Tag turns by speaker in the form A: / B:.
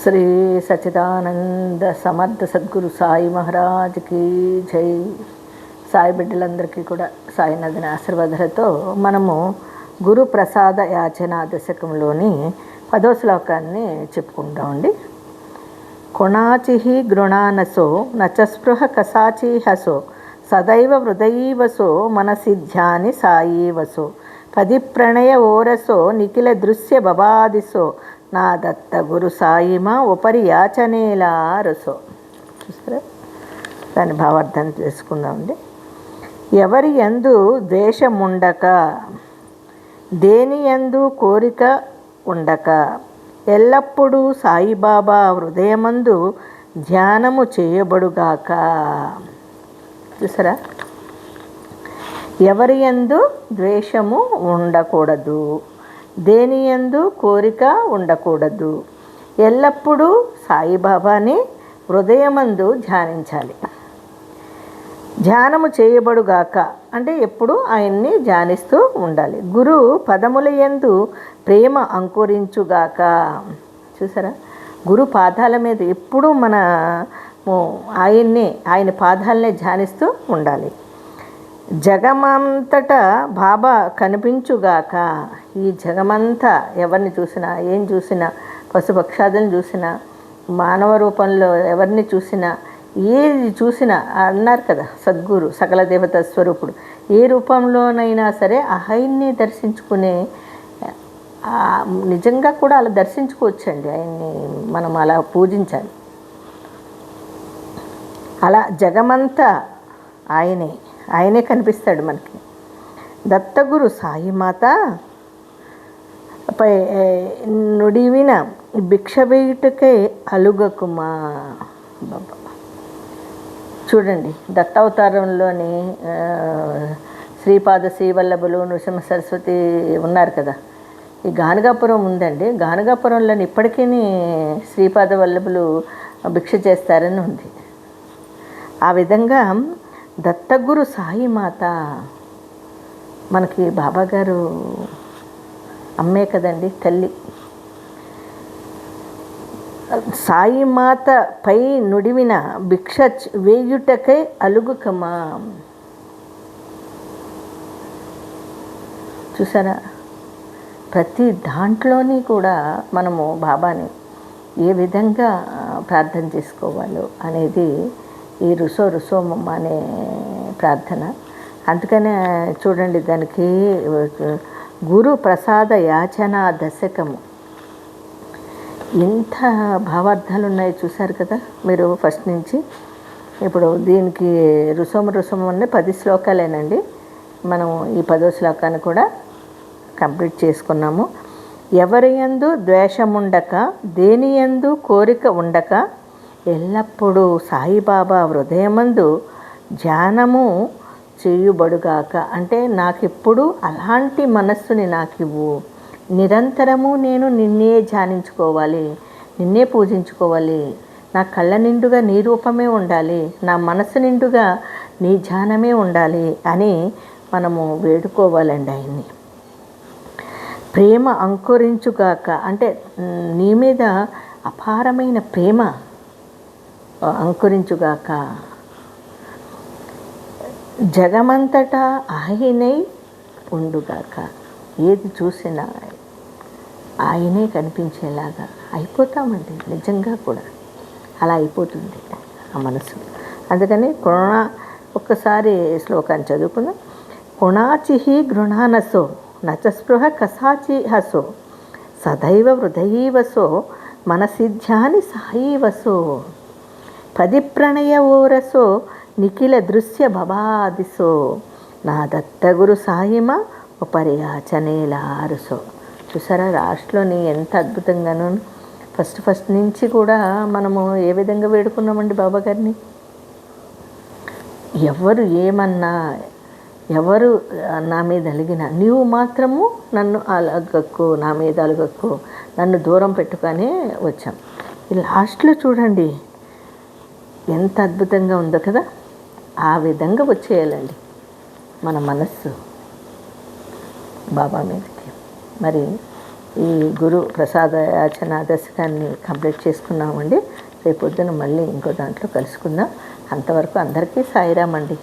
A: శ్రీ సచిదానంద సమర్థ సద్గురు సాయి మహారాజ్కి జై. సాయి బిడ్డలందరికీ కూడా సాయినాథుని ఆశీర్వాదాలతో మనము గురు ప్రసాద యాచన దశకంలోని 10వ శ్లోకాన్ని చెప్పుకుంటామండి. కొణాచి గృణానసో నచస్పృహ కసాచి హసో సదైవ హృదయీవసో మనసిధ్యాని సాయీవసో పది ప్రణయ ఓరసో నిఖిల దృశ్య బబాదిసో నా దత్త గురు సాయిమా ఉపరి యాచనేలా రసో. చూసారా, దాని భావార్థాన్ని తెలుసుకుందామండి. ఎవరి యందు ద్వేషముండక, దేని యందు కోరిక ఉండక, ఎల్లప్పుడూ సాయిబాబా హృదయమందు ధ్యానము చేయబడుగాక. చూసారా, ఎవరి యందు ద్వేషము ఉండకూడదు, దేని యందు కోరిక ఉండకూడదు, ఎల్లప్పుడూ సాయిబాబాని హృదయమందు ధ్యానించాలి. ధ్యానము చేయబడుగాక అంటే ఎప్పుడు ఆయన్ని ధ్యానిస్తూ ఉండాలి. గురు పదముల యందు ప్రేమ అంకురించుగాక. చూసారా, గురు పాదాల మీద ఎప్పుడూ ఆయన పాదాలనే ధ్యానిస్తూ ఉండాలి. జగమంతటా బాబా కనిపించుగాక. ఈ జగమంతా ఎవరిని చూసినా, ఏం చూసినా, పశుపక్షాదులను చూసినా, మానవ రూపంలో ఎవరిని చూసినా, ఏది చూసినా అన్నారు కదా సద్గురు సకల దేవత స్వరూపుడు. ఏ రూపంలోనైనా సరే ఆయన్ని దర్శించుకునే, నిజంగా కూడా అలా దర్శించుకోవచ్చండి. ఆయన్ని మనం అలా పూజించాలి. అలా జగమంతా ఆయనే కనిపిస్తాడు మనకి. దత్తగురు సాయిమాత పై నుడివిన భిక్ష వేయుటకై అలుగకుమా. బాబా చూడండి, దత్తావతారంలోని శ్రీపాద శ్రీవల్లభులు నృసింహ సరస్వతి ఉన్నారు కదా. ఈ గానగాపురం ఉందండి. గానగాపురంలోని ఇప్పటికీ శ్రీపాద వల్లభులు భిక్ష చేస్తారని ఉంది. ఆ విధంగా దత్తగురు సాయిమాత మనకి బాబాగారు అమ్మే కదండి, తల్లి. సాయిమాత పై నుడివిన భిక్ష వేయుటకై అలుగుకమా. చూసారా, ప్రతి దాంట్లోని కూడా మనము బాబాని ఏ విధంగా ప్రార్థన చేసుకోవాలో అనేది ఈ రుసో మమ్మ అనే ప్రార్థన. అందుకనే చూడండి, దానికి గురు ప్రసాద యాచన దశకము ఎంత భావార్థాలు ఉన్నాయి చూశారు కదా మీరు ఫస్ట్ నుంచి. ఇప్పుడు దీనికి రుసోమ అనే 10 శ్లోకాలేనండి. మనం ఈ 10వ శ్లోకాన్ని కూడా కంప్లీట్ చేసుకున్నాము. ఎవరి యందు ద్వేషముండక, దేని యందు కోరిక ఉండక, ఎల్లప్పుడూ సాయిబాబా హృదయమందు ధ్యానము చేయుబడుగాక. అంటే నాకెప్పుడు అలాంటి మనస్సుని నాకివ్వు. నిరంతరము నేను నిన్నే ధ్యానించుకోవాలి, నిన్నే పూజించుకోవాలి. నా కళ్ళ నిండుగా నీ రూపమే ఉండాలి, నా మనస్సు నిండుగా నీ ధ్యానమే ఉండాలి అని మనము వేడుకోవాలండి ఆయన్ని. ప్రేమ అంకురించుగాక అంటే నీ మీద అపారమైన ప్రేమ అంకురించుగాక. జగమంతటా ఆయనై ఉండుగాక. ఏది చూసినా ఆయనే కనిపించేలాగా అయిపోతామండి. నిజంగా కూడా అలా అయిపోతుంది ఆ మనసు. అందుకని ఒక్కసారి శ్లోకాన్ని చదువుకుందాం. కొణాచి గృణానసో నచస్పృహ కసాచి హసో సదైవ హృదయీవసో మనసిధ్యాని సాయీవసో పది ప్రణయ ఓరసో నిఖిల దృశ్య భవాదిసో నా దత్తగురు సాయిమా ఉపర్యాచనేలారుసో. చూసారా, లాస్ట్లోని ఎంత అద్భుతంగానూ ఫస్ట్ నుంచి కూడా మనము ఏ విధంగా వేడుకున్నామండి బాబాగారిని. ఎవరు ఏమన్నా, ఎవరు నా మీద అలిగినా నీవు మాత్రము నన్ను అలగక్కు, నా మీద అలగక్కు, నన్ను దూరం పెట్టుకొని వచ్చాం. ఈ లాస్ట్లో చూడండి ఎంత అద్భుతంగా ఉందో కదా. ఆ విధంగా వచ్చేయాలండి మన మనస్సు బాబా మీదకి. మరి ఈ గురు ప్రసాద యాచన దశకాన్ని కంప్లీట్ చేసుకున్నామండి. రేపొద్దున మళ్ళీ ఇంకో దాంట్లో కలుసుకుందాం. అంతవరకు అందరికీ సాయిరామ్ అండి.